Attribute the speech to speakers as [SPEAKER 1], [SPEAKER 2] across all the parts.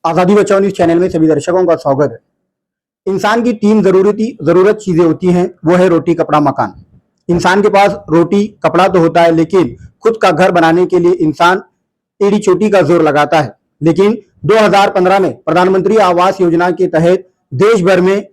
[SPEAKER 1] आजादी बचाओ news channel में सभी दर्शकों का स्वागत है। इंसान की तीन जरूरत चीजें होती हैं, वो है रोटी, कपड़ा, मकान। इंसान के पास रोटी कपड़ा तो होता है, लेकिन खुद का घर बनाने के लिए इंसान एड़ी चोटी का जोर लगाता है। लेकिन 2015 में प्रधानमंत्री आवास योजना के तहत देश भर में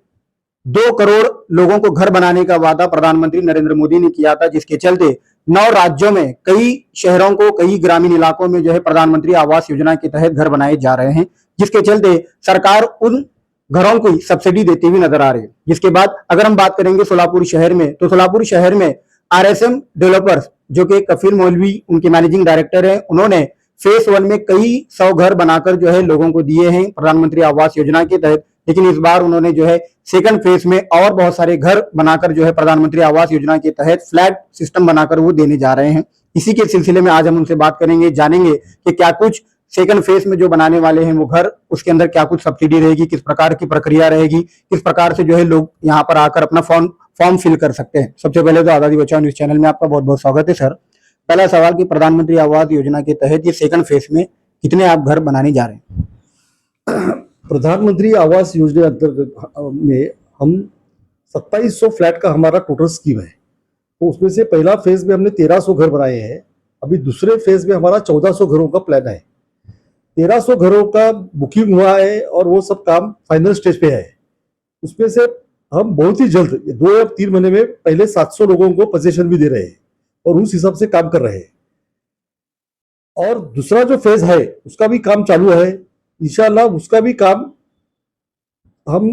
[SPEAKER 1] 2 करोड़ लोगों को घर बनाने का वादा प्रधानमंत्री नरेंद्र मोदी ने किया था, जिसके चलते 9 राज्यों में कई शहरों को, कई ग्रामीण इलाकों में जो है प्रधानमंत्री आवास योजना के तहत घर बनाए जा रहे हैं, जिसके चलते सरकार उन घरों को सब्सिडी देती हुई नजर आ रही है। जिसके बाद अगर हम बात करेंगे सोलापुर शहर में, तो सोलापुर शहर में आरएसएम डेवलपर्स, जो कि कफील मौलवी उनके मैनेजिंग डायरेक्टर हैं, उन्होंने फेस 1 में कई 100 घर बनाकर जो है लोगों को दिए हैं प्रधानमंत्री आवास योजना के तहत। लेकिन इस बार उन्होंने जो है सेकंड फेज में और बहुत सारे घर बनाकर जो है प्रधानमंत्री आवास योजना के तहत फ्लैट सिस्टम बनाकर वो देने जा रहे हैं। इसी के सिलसिले में आज हम उनसे बात करेंगे, जानेंगे कि क्या कुछ सेकंड फेज में जो बनाने वाले हैं वो घर, उसके अंदर क्या कुछ सब्सिडी रहेगी, किस प्रकार की प्रक्रिया रहेगी, किस प्रकार से जो है लोग यहाँ पर आकर अपना फॉर्म फिल कर सकते हैं। सबसे पहले तो आजादी बचाओ न्यूज चैनल में आपका बहुत बहुत स्वागत है सर। पहला सवाल कि प्रधानमंत्री आवास योजना के तहत ये सेकंड फेज में कितने आप घर बनाने जा रहे हैं?
[SPEAKER 2] प्रधानमंत्री आवास योजना अंतर्गत में हम 2700 फ्लैट का हमारा टोटल स्कीम है। तो उसमें से पहला फेज में हमने 1300 घर बनाए हैं। अभी दूसरे फेज में हमारा 1400 घरों का प्लान है। 1300 घरों का बुकिंग हुआ है और वो सब काम फाइनल स्टेज पे है। उसमें से हम बहुत ही जल्द 2 या 3 महीने में पहले 700 लोगों को पोजीशन भी दे रहे हैं और उस हिसाब से काम कर रहे हैं। और दूसरा जो फेज है उसका भी काम चालू है। इंशाल्लाह उसका भी काम हम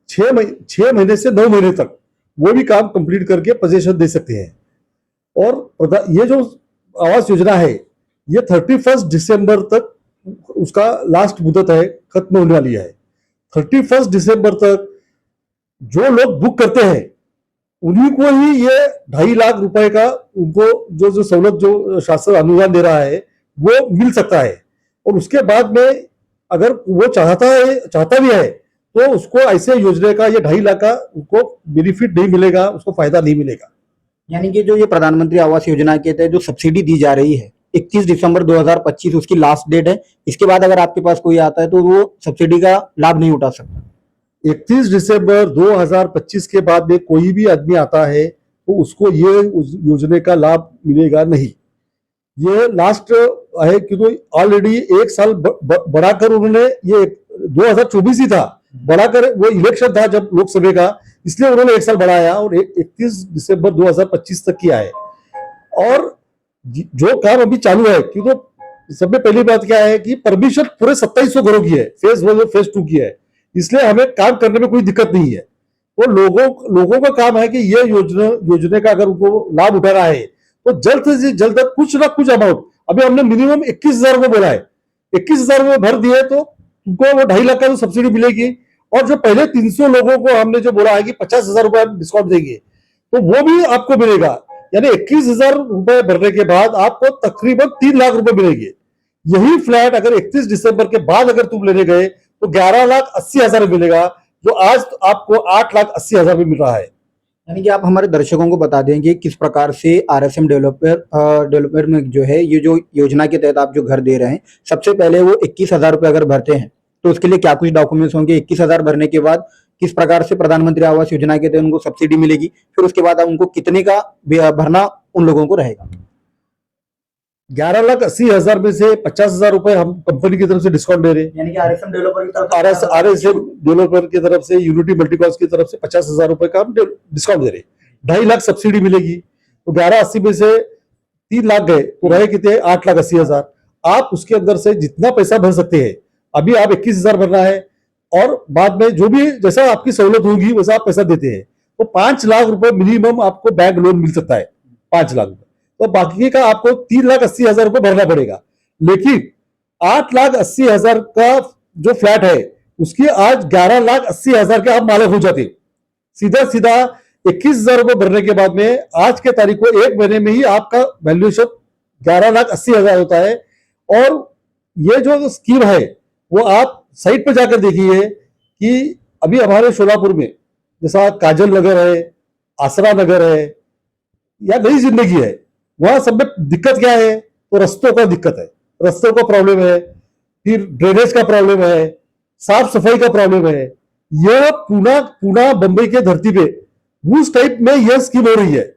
[SPEAKER 2] 6 महीने से 9 महीने तक वो भी काम कंप्लीट करके पोजीशन दे सकते हैं। और ये जो आवास योजना है ये 31 दिसंबर तक उसका लास्ट मुदत है, खत्म होने वाली है। 31 दिसंबर तक जो लोग बुक करते हैं उन्हीं को ही ये 2.5 लाख रुपए का उनको जो सहूलत जो शासन अनुदान दे रहा है वो मिल सकता है। और उसके बाद में अगर वो चाहता भी है तो उसको ऐसे योजना का ये 2.5 लाख का उसको बेनिफिट नहीं मिलेगा, उसको फायदा नहीं मिलेगा।
[SPEAKER 1] यानी कि जो ये प्रधानमंत्री आवास योजना के तहत जो सब्सिडी दी जा रही है 31 दिसंबर 2025 उसकी लास्ट डेट है। इसके बाद अगर आपके पास कोई आता है तो वो सब्सिडी का लाभ नहीं उठा सकता।
[SPEAKER 2] 31 दिसंबर 2025 के बाद में कोई भी आदमी आता है तो उसको ये योजना का लाभ मिलेगा नहीं। ये लास्ट है क्योंकि ऑलरेडी 1 साल बढ़ाकर उन्होंने, ये 2024 ही था, बढ़ाकर वो इलेक्शन था जब लोकसभा का, इसलिए उन्होंने 1 साल बढ़ाया और 31 दिसंबर 2025 तक किया है। और जो काम अभी चालू है, क्योंकि सबसे पहली बात क्या है कि परमिशन पूरे 2700 घरों की है, फेज 1 और फेज 2 की है, इसलिए हमें काम करने में कोई दिक्कत नहीं है। तो लोगों का काम है कि ये योजना का अगर उनको लाभ उठा रहा है तो जल्द से जल्द कुछ ना कुछ अमाउंट, अभी हमने मिनिमम 21,000 को बोला है, 21,000 में भर दिए तो तुमको वो 2.5 लाख का तो सब्सिडी मिलेगी। और जो पहले 300 लोगों को हमने जो बोला है कि 50,000 रुपए डिस्काउंट देंगे तो वो भी आपको मिलेगा। यानी 21,000 रुपए भरने के बाद आपको तकरीबन 3 लाख रुपए मिलेंगे। यही फ्लैट अगर 31 दिसंबर के बाद अगर तुम लेने गए तो 11,80,000 मिलेगा, जो आज आपको 8,80,000 में मिल रहा है।
[SPEAKER 1] यानी कि आप हमारे दर्शकों को बता देंगे किस प्रकार से आरएसएम डेवलपर में जो है ये जो योजना के तहत आप जो घर दे रहे हैं, सबसे पहले वो 21,000 रुपए अगर भरते हैं तो उसके लिए क्या कुछ डॉक्यूमेंट्स होंगे, 21,000 भरने के बाद किस प्रकार से प्रधानमंत्री आवास योजना के तहत उनको सब्सिडी मिलेगी, फिर उसके बाद उनको कितने का भरना उन लोगों को रहेगा।
[SPEAKER 2] 11,80,000 में से 50,000 रुपए हम कंपनी की तरफ से डिस्काउंट दे रहे हैं।
[SPEAKER 1] यानी कि आरएसएम डेवलपर की तरफ
[SPEAKER 2] आरएसएम डेवलपर की तरफ से, यूनिटी मल्टीकॉस्ट की तरफ से 50,000 रुपए का हम डिस्काउंट दे रहे हैं। 2.5 लाख सब्सिडी मिलेगी। तो 11,80 में से 3 लाख गए तो रहे कितने, 8,80,000। आप उसके अंदर से जितना पैसा भर सकते हैं, अभी आप 21,000 भरना है और बाद में जो भी जैसा आपकी सहूलत होगी वैसा आप पैसा देते हैं। तो 5 लाख रुपए मिनिमम आपको बैंक लोन मिल सकता है, 5 लाख रुपए। तो बाकी का आपको 3,80,000 रुपए भरना पड़ेगा। लेकिन 8,80,000 का जो फ्लैट है उसकी आज 11,80,000 के आप मालिक हो जाते। सीधा 21,000 रुपए भरने के बाद में आज के तारीख को 1 महीने में ही आपका वैल्यूएशन 11,80,000 होता है। और ये जो स्कीम है वो आप साइट पर जाकर देखिए कि अभी हमारे शोलापुर में जैसा काजल नगर है, आसरा नगर है या नई जिंदगी है, वहां सब में दिक्कत क्या है, तो रस्तों का दिक्कत है, रस्तों का प्रॉब्लम है, फिर ड्रेनेज का प्रॉब्लम है, साफ सफाई का प्रॉब्लम है, यह पूना पूना बंबई के धरती पे उस टाइप में यह स्कीम हो रही है।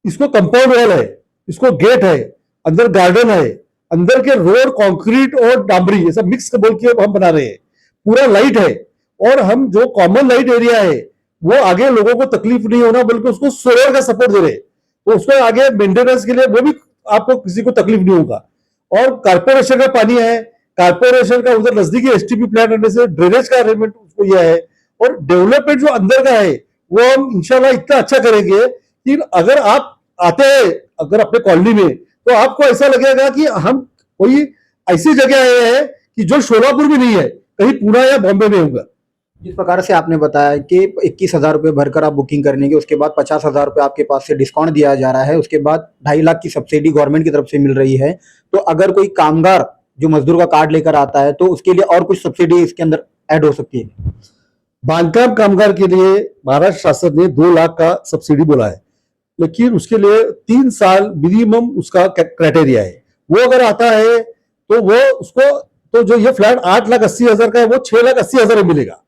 [SPEAKER 2] इसको कंपाउंड वॉल है, इसको गेट है, अंदर गार्डन है, अंदर के रोड कंक्रीट और डामरी ये सब मिक्स बोल के हम बना रहे हैं, पूरा लाइट है। और हम जो कॉमन लाइट एरिया है वो आगे लोगों को तकलीफ नहीं होना बल्कि उसको सोलर का सपोर्ट दे रहे हैं, तो उसको आगे मेंटेनेंस के लिए वो भी आपको किसी को तकलीफ नहीं होगा। और कारपोरेशन का पानी है, कारपोरेशन का उधर नजदीकी एसटीपी प्लांट रहने से ड्रेनेज का अरेंजमेंट उसको यह है। और डेवलपमेंट जो अंदर का है वो हम इंशाल्लाह इतना अच्छा करेंगे कि अगर आप आते हैं अगर अपने कॉलोनी में तो आपको ऐसा लगेगा कि हम कोई ऐसी जगह आए हैं कि जो शोलापुर में नहीं है, कहीं पुणे या बॉम्बे में होगा।
[SPEAKER 1] जिस प्रकार से आपने बताया कि 21,000 रुपये भरकर आप बुकिंग करने के, उसके बाद 50,000 रुपये आपके पास से डिस्काउंट दिया जा रहा है, उसके बाद 2.5 लाख की सब्सिडी गवर्नमेंट की तरफ से मिल रही है। तो अगर कोई कामगार जो मजदूर का कार्ड लेकर आता है तो उसके लिए और कुछ सब्सिडी इसके अंदर ऐड हो सकती है।
[SPEAKER 2] बांधकाम कामगार के लिए महाराष्ट्र शासन ने 2 लाख का सब्सिडी बोला है, लेकिन उसके लिए 3 साल मिनिमम उसका क्राइटेरिया है। वो अगर आता है तो वो उसको तो जो ये फ्लैट 8,80,000 का है वो 6,80,000 में मिलेगा।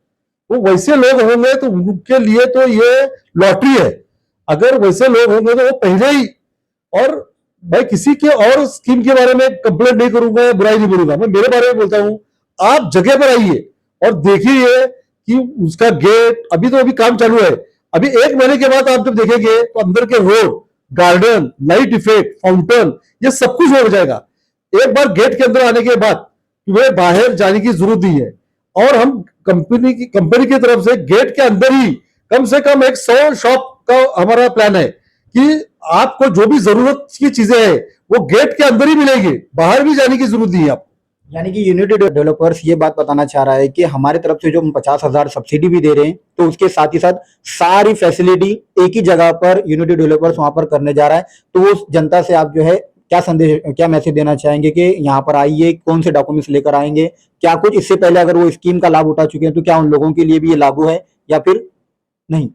[SPEAKER 2] वो वैसे लोग होंगे तो उनके लिए तो ये लॉटरी है। अगर वैसे लोग होंगे तो वो पहले ही, और मैं किसी के और स्कीम के बारे में कंप्लेंट नहीं करूंगा या बुराई नहीं बोलूंगा, मैं मेरे बारे में बोलता हूं। आप जगह पर आइए और देखिए कि उसका गेट अभी काम चालू है, अभी 1 महीने के बाद आप जब देखेंगे तो अंदर के road, garden, light effect, fountain ये सब कुछ हो जाएगा। एक बार गेट के अंदर आने के बाद तुम्हें बाहर जाने की जरूरत नहीं है। और हम कंपनी की तरफ से गेट के अंदर ही कम से कम 100 शॉप का हमारा प्लान है कि आपको जो भी जरूरत की चीजें हैं वो गेट के अंदर ही मिलेगी, बाहर भी जाने की जरूरत नहीं है आपको।
[SPEAKER 1] यानी कि यूनिटी डेवलपर्स ये बात बताना चाह रहा है कि हमारे तरफ से जो हम 50,000 सब्सिडी भी दे रहे हैं तो उसके साथ ही साथ सारी फैसिलिटी एक ही जगह पर यूनिटी डेवलपर्स वहां पर करने जा रहा है। तो उस जनता से आप जो है क्या संदेश, क्या मैसेज देना चाहेंगे कि यहाँ पर आइए, कौन से डॉक्यूमेंट्स लेकर आएंगे, क्या कुछ इससे पहले अगर वो स्कीम का लाभ उठा चुके हैं तो क्या उन लोगों के लिए भी ये लागू है या फिर नहीं?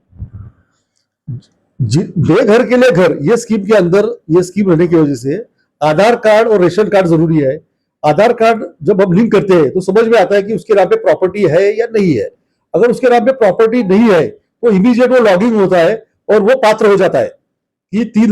[SPEAKER 2] बेघर के लिए घर ये स्कीम के अंदर, ये स्कीम रहने की वजह से आधार कार्ड और रेशन कार्ड जरूरी है। आधार कार्ड जब हम लिंक करते हैं तो समझ में आता है कि उसके नाम पे प्रॉपर्टी है या नहीं है। अगर उसके नाम पे प्रॉपर्टी नहीं है तो इमीडिएट वो लॉगिंग होता है और वो पात्र हो जाता है कि 3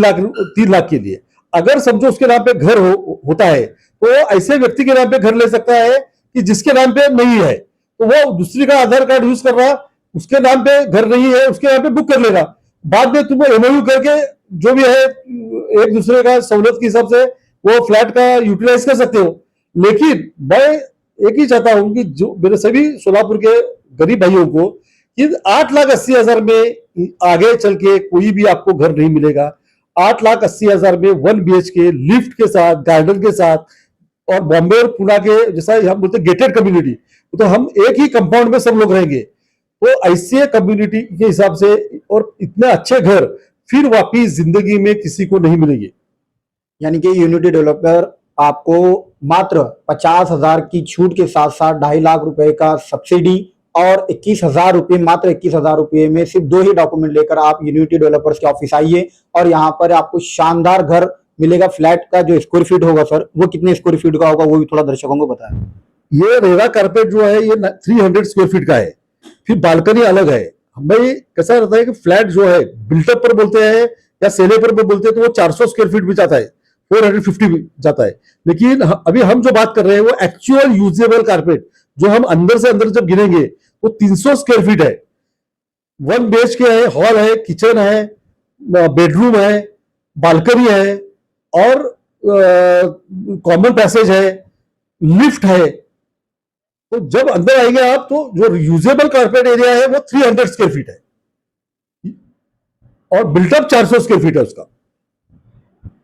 [SPEAKER 2] लाख के लिए। अगर समझो उसके नाम पे घर होता है तो ऐसे व्यक्ति के नाम पे घर ले सकता है कि जिसके नाम पे नहीं है, तो वो दूसरी का आधार कार्ड यूज कर रहा, उसके नाम पे घर नहीं है, उसके नाम पे बुक कर लेगा। बाद में तुम एमओयू करके जो भी है एक दूसरे का सहूलत के हिसाब से वो फ्लैट का यूटिलाइज कर सकते हो। लेकिन मैं एक ही चाहता हूं कि जो मेरे सभी सोलापुर के गरीब भाइयों को कि 8,80,000 में आगे चल के कोई भी आपको घर नहीं मिलेगा। 8,80,000 में 1 BHK लिफ्ट के साथ, गार्डन के साथ, और बॉम्बे और पुणे के जैसा हम बोलते गेटेड कम्युनिटी, तो हम एक ही कंपाउंड में सब लोग रहेंगे। तो ऐसे कम्युनिटी के हिसाब से और इतने अच्छे घर फिर वापिस जिंदगी में किसी को नहीं मिलेंगे।
[SPEAKER 1] यानी कि यूनिटी डेवलपर आपको मात्र 50,000 की छूट के साथ साथ 2.5 लाख रुपए का सब्सिडी और 21,000 रुपये, मात्र 21,000 रुपये में सिर्फ 2 ही डॉक्यूमेंट लेकर आप यूनिटी डेवलपर्स के ऑफिस आइए और यहाँ पर आपको शानदार घर मिलेगा। फ्लैट का जो स्क्वायर फीट होगा सर, वो कितने स्क्वायर फीट का होगा वो भी थोड़ा दर्शकों को बताएं।
[SPEAKER 2] ये रेरा कारपेट जो है ये 300 स्क्वायर फीट का है, फिर बालकनी अलग है। भाई कैसा रहता है कि फ्लैट जो है बिल्टअप पर बोलते हैं या सेले पर बोलते हैं तो वो 400 स्क्वायर फीट भी जाता है, 450 भी जाता है। लेकिन अभी हम जो बात कर रहे हैं वो एक्चुअल यूजेबल कारपेट जो हम अंदर से अंदर जब गिनेंगे वो 300 स्क्वायर फीट है। 1 BHK है, हॉल है, किचन है, बेडरूम है, बालकनी है और कॉमन पैसेज है, लिफ्ट है। तो जब अंदर आएंगे आप तो जो यूजेबल कारपेट एरिया है वो 300 स्क्वायर फीट है और बिल्टअप 400 स्क्वायर फीट है उसका।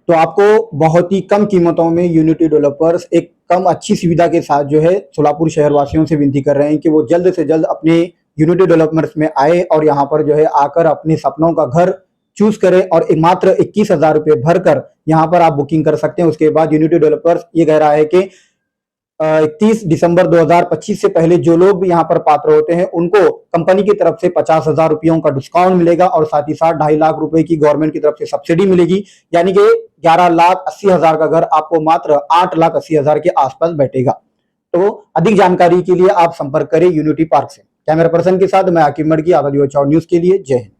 [SPEAKER 1] तो आपको बहुत ही कम कीमतों में यूनिटी डेवलपर्स एक कम अच्छी सुविधा के साथ जो है सोलापुर शहर वासियों से विनती कर रहे हैं कि वो जल्द से जल्द अपने यूनिटी डेवलपर्स में आए और यहाँ पर जो है आकर अपने सपनों का घर चूज करें और मात्र 21,000 रुपये भरकर यहाँ पर आप बुकिंग कर सकते हैं। उसके बाद यूनिटी डेवलपर्स ये कह रहा है कि 31 दिसंबर 2025 से पहले जो लोग भी यहाँ पर पात्र होते हैं उनको कंपनी की तरफ से 50,000 रुपयों का डिस्काउंट मिलेगा और साथ ही साथ 2.5 लाख रुपए की गवर्नमेंट की तरफ से सब्सिडी मिलेगी। यानी कि 11,80,000 का घर आपको मात्र 8,80,000 के आसपास बैठेगा। तो अधिक जानकारी के लिए आप संपर्क करें यूनिटी पार्क से। कैमरा पर्सन के साथ मैं आकिब मर्गी, आजादी बचाओ न्यूज के लिए। जय हिंद।